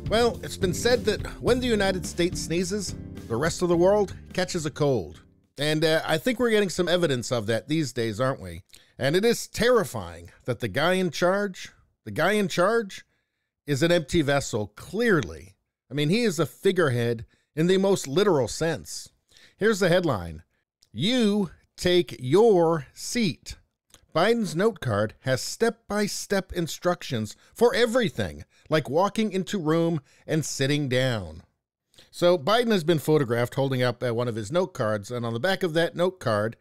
Well, it's been said that when the United States sneezes, the rest of the world catches a cold. And I think we're getting some evidence of that these days, aren't we? And it is terrifying that the guy in charge is an empty vessel, clearly. I mean, he is a figurehead in the most literal sense. Here's the headline. You take your seat. Biden's note card has step-by-step instructions for everything, like walking into room and sitting down. So Biden has been photographed holding up one of his note cards, and on the back of that note card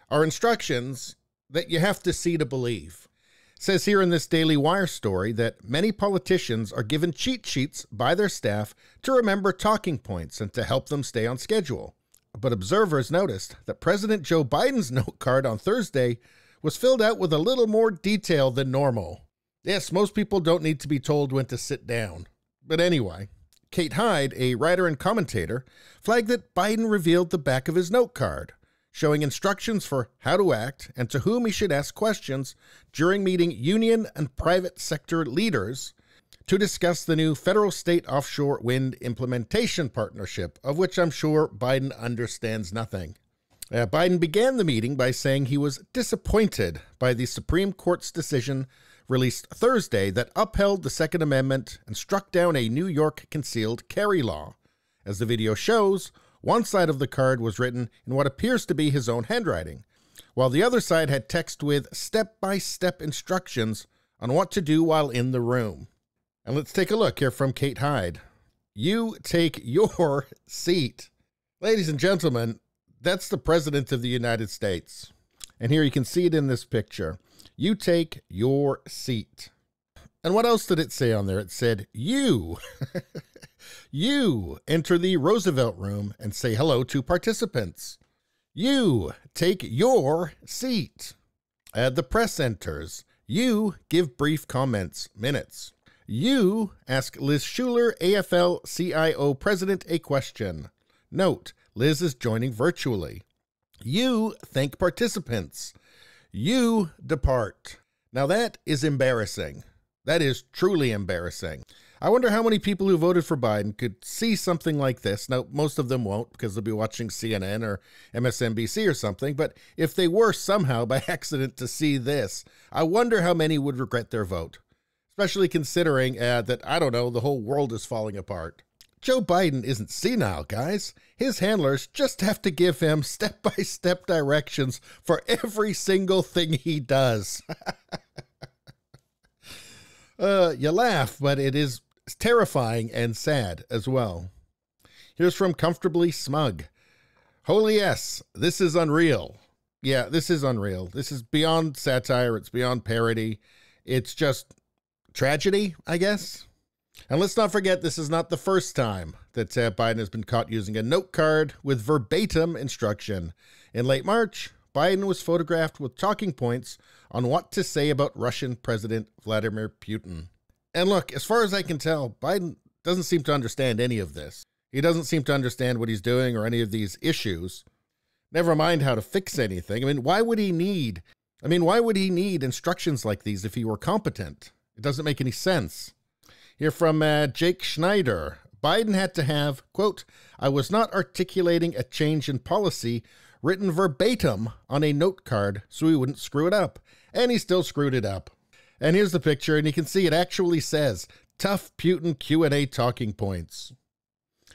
are instructions that you have to see to believe. It says here in this Daily Wire story that many politicians are given cheat sheets by their staff to remember talking points and to help them stay on schedule. But observers noticed that President Joe Biden's note card on Thursday was filled out with a little more detail than normal. Yes, most people don't need to be told when to sit down. But anyway, Kate Hyde, a writer and commentator, flagged that Biden revealed the back of his note card, showing instructions for how to act and to whom he should ask questions during meeting union and private sector leaders to discuss the new federal-state offshore wind implementation partnership, of which I'm sure Biden understands nothing. Biden began the meeting by saying he was disappointed by the Supreme Court's decision released Thursday that upheld the Second Amendment and struck down a New York concealed carry law. As the video shows, one side of the card was written in what appears to be his own handwriting, while the other side had text with step-by-step instructions on what to do while in the room. And let's take a look here from Kate Hyde. You take your seat. Ladies and gentlemen, that's the President of the United States. And here you can see it in this picture. You take your seat. And what else did it say on there? It said, you enter the Roosevelt room and say hello to participants. You take your seat. The press enters. You give brief comments, minutes. You ask Liz Schuler, AFL-CIO president, a question. Note, Liz is joining virtually. You thank participants. You depart. Now that is embarrassing. That is truly embarrassing. I wonder how many people who voted for Biden could see something like this. Now, most of them won't because they'll be watching CNN or MSNBC or something. But if they were somehow by accident to see this, I wonder how many would regret their vote, especially considering that, I don't know, the whole world is falling apart. Joe Biden isn't senile, guys. His handlers just have to give him step-by-step directions for every single thing he does. You laugh, but it is terrifying and sad as well. Here's from Comfortably Smug. Holy yes, this is unreal. Yeah, this is unreal. This is beyond satire. It's beyond parody. It's just tragedy, I guess. And let's not forget, this is not the first time that Biden has been caught using a note card with verbatim instruction. In late March, Biden was photographed with talking points on what to say about Russian President Vladimir Putin. And look, as far as I can tell, Biden doesn't seem to understand any of this. He doesn't seem to understand what he's doing or any of these issues. Never mind how to fix anything. I mean, why would he need instructions like these if he were competent? It doesn't make any sense. Here from Jake Schneider. Biden had to have, quote, I was not articulating a change in policy written verbatim on a note card so he wouldn't screw it up. And he still screwed it up. And here's the picture, and you can see it actually says, Tough Putin Q&A talking points.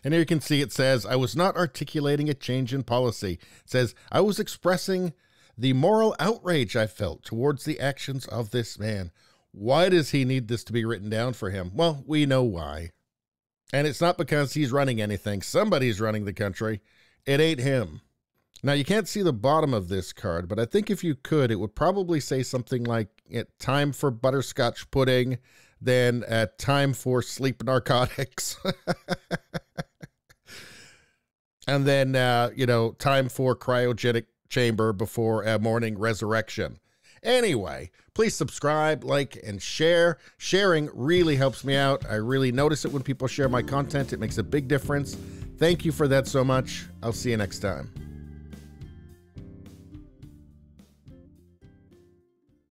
And here you can see it says, I was not articulating a change in policy. It says, I was expressing the moral outrage I felt towards the actions of this man. Why does he need this to be written down for him? Well, we know why. And it's not because he's running anything. Somebody's running the country. It ain't him. Now, you can't see the bottom of this card, but I think if you could, it would probably say something like, time for butterscotch pudding, then time for sleep narcotics. And then, time for cryogenic chamber before morning resurrection. Anyway, please subscribe, like, and share. Sharing really helps me out. I really notice it when people share my content. It makes a big difference. Thank you for that so much. I'll see you next time.